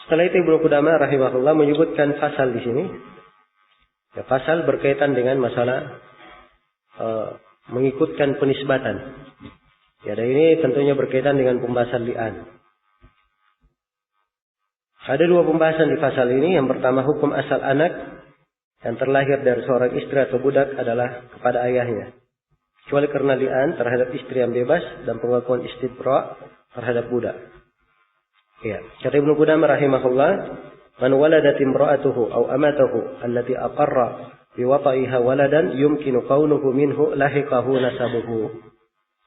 Setelah itu Ibnu Qudamah rahimahullah menyebutkan fasal di sini. Ya, fasal berkaitan dengan masalah mengikutkan penisbatan. Ya, dan ini tentunya berkaitan dengan pembahasan li'an. Ada dua pembahasan di fasal ini. Yang pertama, hukum asal anak yang terlahir dari seorang istri atau budak adalah kepada ayahnya, kecuali karena li'an terhadap istri yang bebas dan pengakuan istibra terhadap budak. Ya, kata Ibnu Qudamah rahimahullah, man waladat imra'atuhu aw amatuhu allati aqarra bi wata'iha waladan yumkinu kaunuhu minhu lahiqahu nasabuhu.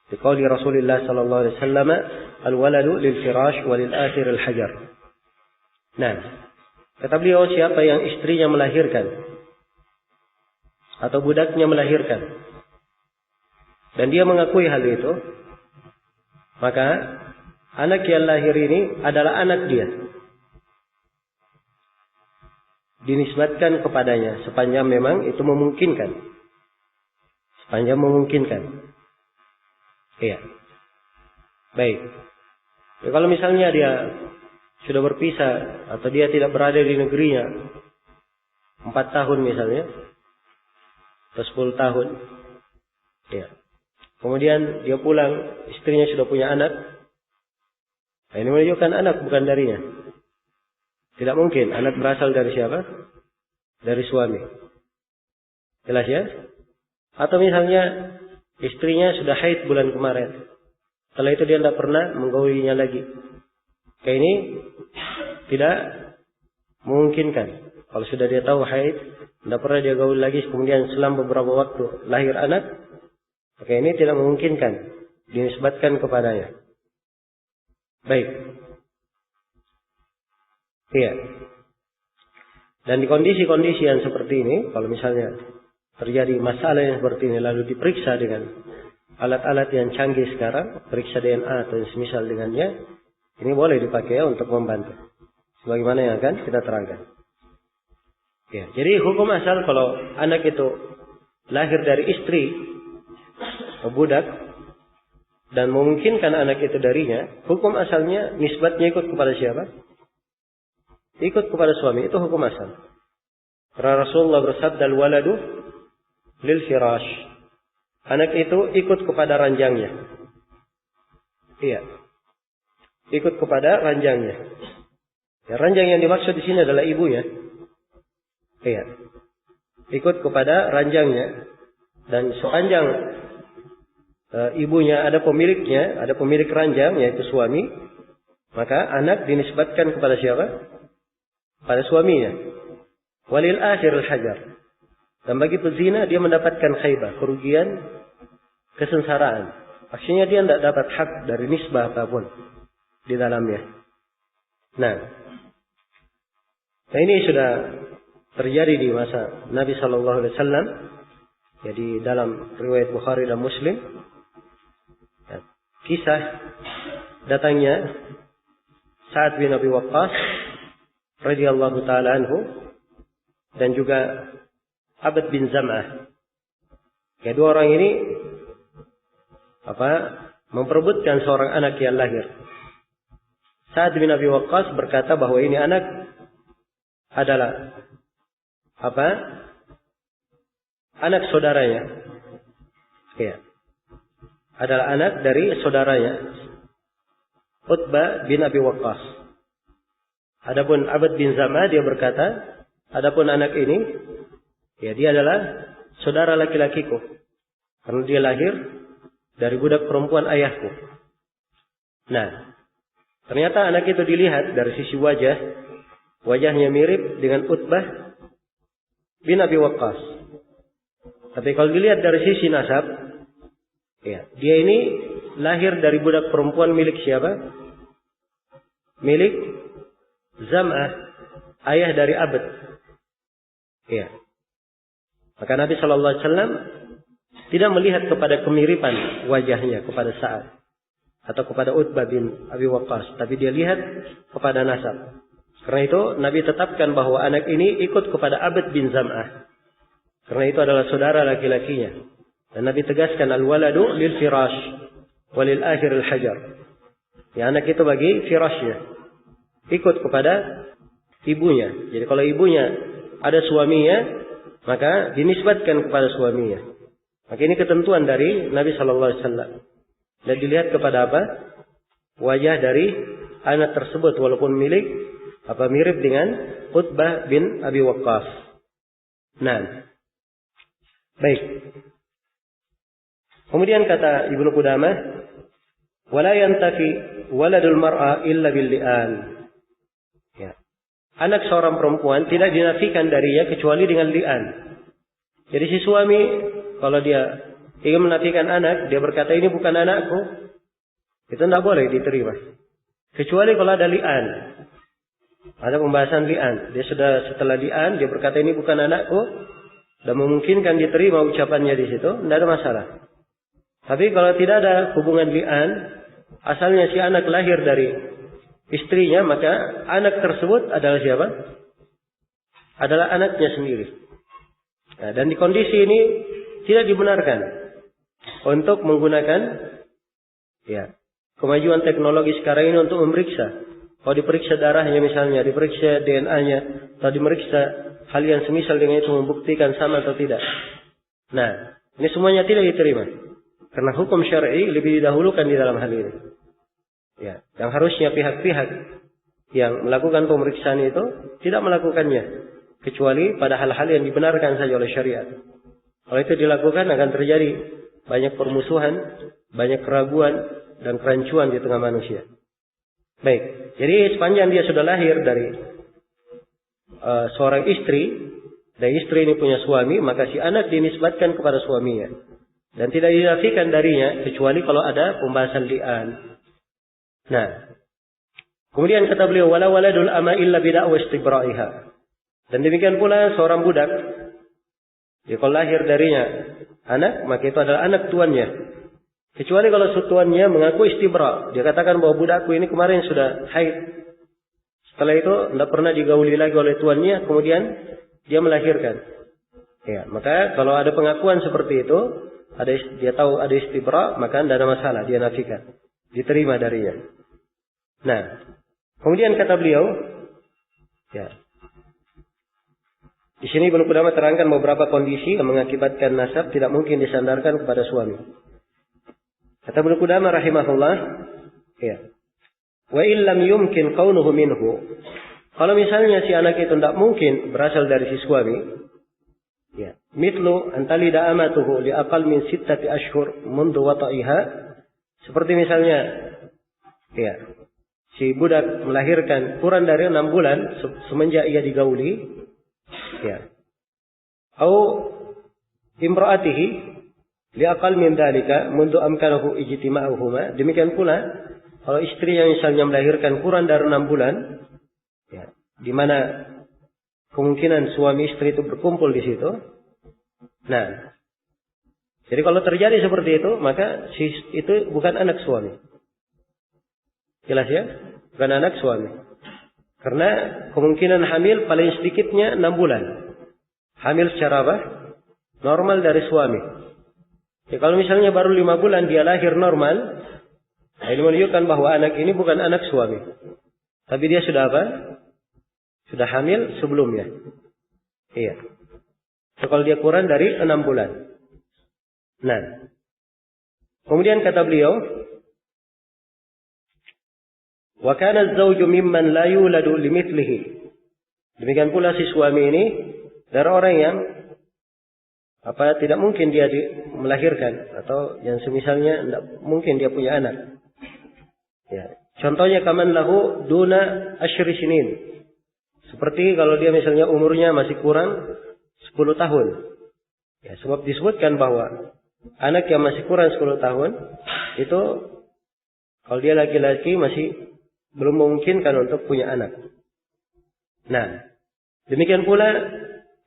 Biqauli Rasulullah sallallahu alaihi wasallam, al-waladu lil firash wa lil akhir al hajar. Nah, kata beliau, siapa yang istrinya melahirkan atau budaknya melahirkan dan dia mengakui hal itu, maka anak yang lahir ini adalah anak dia, dinisbatkan kepadanya sepanjang memang itu memungkinkan. Sepanjang memungkinkan. Iya. Baik. Ya, kalau misalnya dia sudah berpisah atau dia tidak berada di negerinya 4 tahun misalnya, atau 10 tahun. Ya. Kemudian dia pulang, istrinya sudah punya anak. Nah, ini menunjukkan anak bukan darinya. Tidak mungkin anak berasal dari siapa? Dari suami. Jelas ya? Atau misalnya istrinya sudah haid bulan kemarin. Setelah itu dia tidak pernah menggaulinya lagi. Kayak ini tidak memungkinkan. Kalau sudah dia tahu haid, tidak pernah dia gaul lagi, kemudian selang beberapa waktu lahir anak, maka ini tidak memungkinkan dinisbatkan kepadanya. Baik. Iya. Dan di kondisi-kondisi yang seperti ini, kalau misalnya terjadi masalah yang seperti ini lalu diperiksa dengan alat-alat yang canggih sekarang, periksa DNA atau semisal dengannya, ini boleh dipakai untuk membantu. Sebagaimana yang akan kita terangkan. Ya, jadi hukum asal kalau anak itu lahir dari istri atau budak dan memungkinkan anak itu darinya, hukum asalnya nisbatnya ikut kepada siapa? Ikut kepada suami, itu hukum asal. Karena Rasulullah bersabda, al-waladu lil firash. Anak itu ikut kepada ranjangnya. Iya. Ikut kepada ranjangnya. Ya, ranjang yang dimaksud di sini adalah ibunya. Iya. Ikut kepada ranjangnya. Dan sepanjang ibunya ada pemiliknya, ada pemilik ranjang yaitu suami, maka anak dinisbatkan kepada siapa? Pada suaminya. Walil akhir al-hajar. Dan bagi pezina dia mendapatkan khaybah, kerugian, kesengsaraan. Maksudnya dia tidak dapat hak dari nisbah apapun di dalamnya. Nah ini sudah terjadi di masa Nabi Sallallahu Alaihi Wasallam. Jadi dalam riwayat Bukhari dan Muslim, kisah datangnya Sa'ad bin Abi Waqqas radhiyallahu taala anhu dan juga Abad bin Zam'ah. Kedua orang ini memperebutkan seorang anak yang lahir. Sa'ad bin Abi Waqqas berkata bahwa ini anak adalah anak saudaranya. Ya. Adalah anak dari saudaranya Utbah bin Abi Waqqas. Adapun Abad bin Zam'ah dia berkata, adapun anak ini, ya dia adalah saudara laki-lakiku. Karena dia lahir dari budak perempuan ayahku. Nah, ternyata anak itu dilihat dari sisi wajah, wajahnya mirip dengan Utbah bin Abi Waqqas. Tapi kalau dilihat dari sisi nasab, ya, dia ini lahir dari budak perempuan milik siapa? Milik Zam'ah, ayah dari Abad. Ya. Maka Nabi Shallallahu Alaihi Wasallam tidak melihat kepada kemiripan wajahnya kepada Sa'ad atau kepada Utbah bin Abi Waqqas, tapi dia lihat kepada nasab. Karena itu Nabi tetapkan bahwa anak ini ikut kepada Abad bin Zam'ah. Karena itu adalah saudara laki-lakinya. Dan Nabi tegaskan al-waladu lil firash walil akhir al-hajar. Ya, anak itu bagi firashnya. ikut kepada ibunya. Jadi kalau ibunya ada suaminya, maka dinisbatkan kepada suaminya. Maka ini ketentuan dari Nabi Shallallahu Alaihi Wasallam. Dan dilihat kepada apa? Wajah dari anak tersebut, walaupun mirip dengan Utbah bin Abi Waqqas. Nah, baik. Kemudian kata Ibnu Qudamah, wala yantafi waladul mar'a illa bil li'an. Ya. Anak seorang perempuan tidak dinafikan darinya kecuali dengan li'an. Jadi si suami kalau dia ingin menafikan anak, dia berkata ini bukan anakku, itu tidak boleh diterima. Kecuali kalau ada li'an. Ada pembahasan li'an. Dia sudah setelah li'an, dia berkata ini bukan anakku, dan memungkinkan diterima ucapannya di situ, tidak ada masalah. Tapi kalau tidak ada hubungan li'an, asalnya si anak lahir dari istrinya, maka anak tersebut adalah siapa? Adalah anaknya sendiri. Nah, dan di kondisi ini tidak dibenarkan untuk menggunakan kemajuan teknologi sekarang ini untuk memeriksa. Kalau diperiksa darahnya misalnya, diperiksa DNA-nya, atau diperiksa hal yang semisal dengan itu membuktikan sama atau tidak. Nah, ini semuanya tidak diterima. Karena hukum syar'i lebih didahulukan di dalam hal ini. Ya, yang harusnya pihak-pihak yang melakukan pemeriksaan itu tidak melakukannya. Kecuali pada hal-hal yang dibenarkan saja oleh syariat. Kalau itu dilakukan akan terjadi banyak permusuhan, banyak keraguan, dan kerancuan di tengah manusia. Baik, jadi sepanjang dia sudah lahir dari seorang istri, dan istri ini punya suami, maka si anak dinisbatkan kepada suaminya. Dan tidak dinafikan darinya, kecuali kalau ada pembahasan li'an. Nah, kemudian kata beliau, wala waladul ama illa bida'wa istibra'iha. Dan demikian pula seorang budak, kalau lahir darinya anak, maka itu adalah anak tuannya. Kecuali kalau tuannya mengaku istibra. Dia katakan bahwa budakku ini kemarin sudah haid. Setelah itu tidak pernah digauli lagi oleh tuannya, kemudian dia melahirkan. Ya, maka kalau ada pengakuan seperti itu, dia tahu ada istibra, maka tidak ada masalah, dia nafikan. Diterima darinya. Nah, kemudian kata beliau, di sini Ibnu Qudamah terangkan beberapa kondisi yang mengakibatkan nasab tidak mungkin disandarkan kepada suami. Kata Ibnu Qudamah rahimahullah, wa illam yumkin kaunuhu minhu. Kalau misalnya si anak itu tidak mungkin berasal dari si suami, mithlu antalida amatuhu li aqal min 6 ashhur mundu wata'iha. Seperti misalnya, si budak melahirkan kurang dari 6 bulan semenjak ia digauli. Atau imra'atihi liaqal min dalika mundu amkanahu ijtima'uhuma. Demikian pula kalau istri yang misalnya melahirkan kurang dari 6 bulan, di mana kemungkinan suami istri itu berkumpul di situ. Nah, jadi kalau terjadi seperti itu, maka itu bukan anak suami. Jelas ya? Bukan anak suami. Karena kemungkinan hamil paling sedikitnya 6 bulan. Hamil secara apa? Normal dari suami. Ya, kalau misalnya baru 5 bulan dia lahir normal, ini menunjukkan bahwa anak ini bukan anak suami. Tapi dia sudah apa? Sudah hamil sebelumnya. Iya. So, kalau dia kurang dari 6 bulan. Nah. Kemudian kata beliau, wa kana az-zawju mimman la yuladu limithlihi. Demikian pula si suami ini dari orang yang tidak mungkin dia melahirkan atau yang semisalnya tidak mungkin dia punya anak. Ya. Contohnya kaman lahu duna asyri sinin. Seperti kalau dia misalnya umurnya masih kurang 10 tahun. Ya, sebab disebutkan bahwa anak yang masih kurang 10 tahun itu kalau dia laki-laki masih belum memungkinkan untuk punya anak. Nah, demikian pula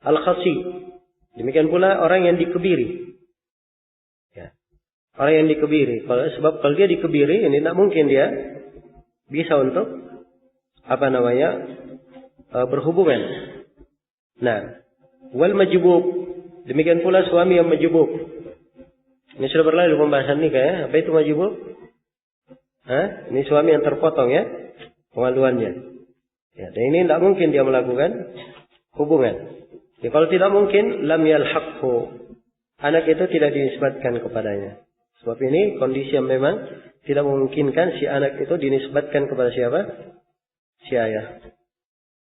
al-khasi. Demikian pula orang yang dikebiri. Ya. Orang yang dikebiri. Sebab kalau dia dikebiri, ini tidak mungkin dia bisa untuk berhubungan. Nah, wal majbub. Demikian pula suami yang majbub. Ini sudah berlalu pembahasan nikah ya. Apa itu majbub? Ini suami yang terpotong ya, pengaduannya. Ya, dan ini tidak mungkin dia melakukan hubungan. Ya, kalau tidak mungkin, lam yalhaqhu. Anak itu tidak dinisbatkan kepadanya. Sebab ini kondisi yang memang tidak memungkinkan si anak itu dinisbatkan kepada siapa? Si ayah.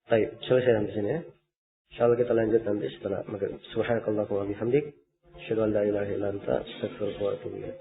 Baik, selesai sampai sini ya. Insyaallah kita lanjut nanti setelah maghrib. Subhanakallahumma wa bihamdik, asyhadu an la ilaha illa anta, astaghfiruka wa atubu ilaik.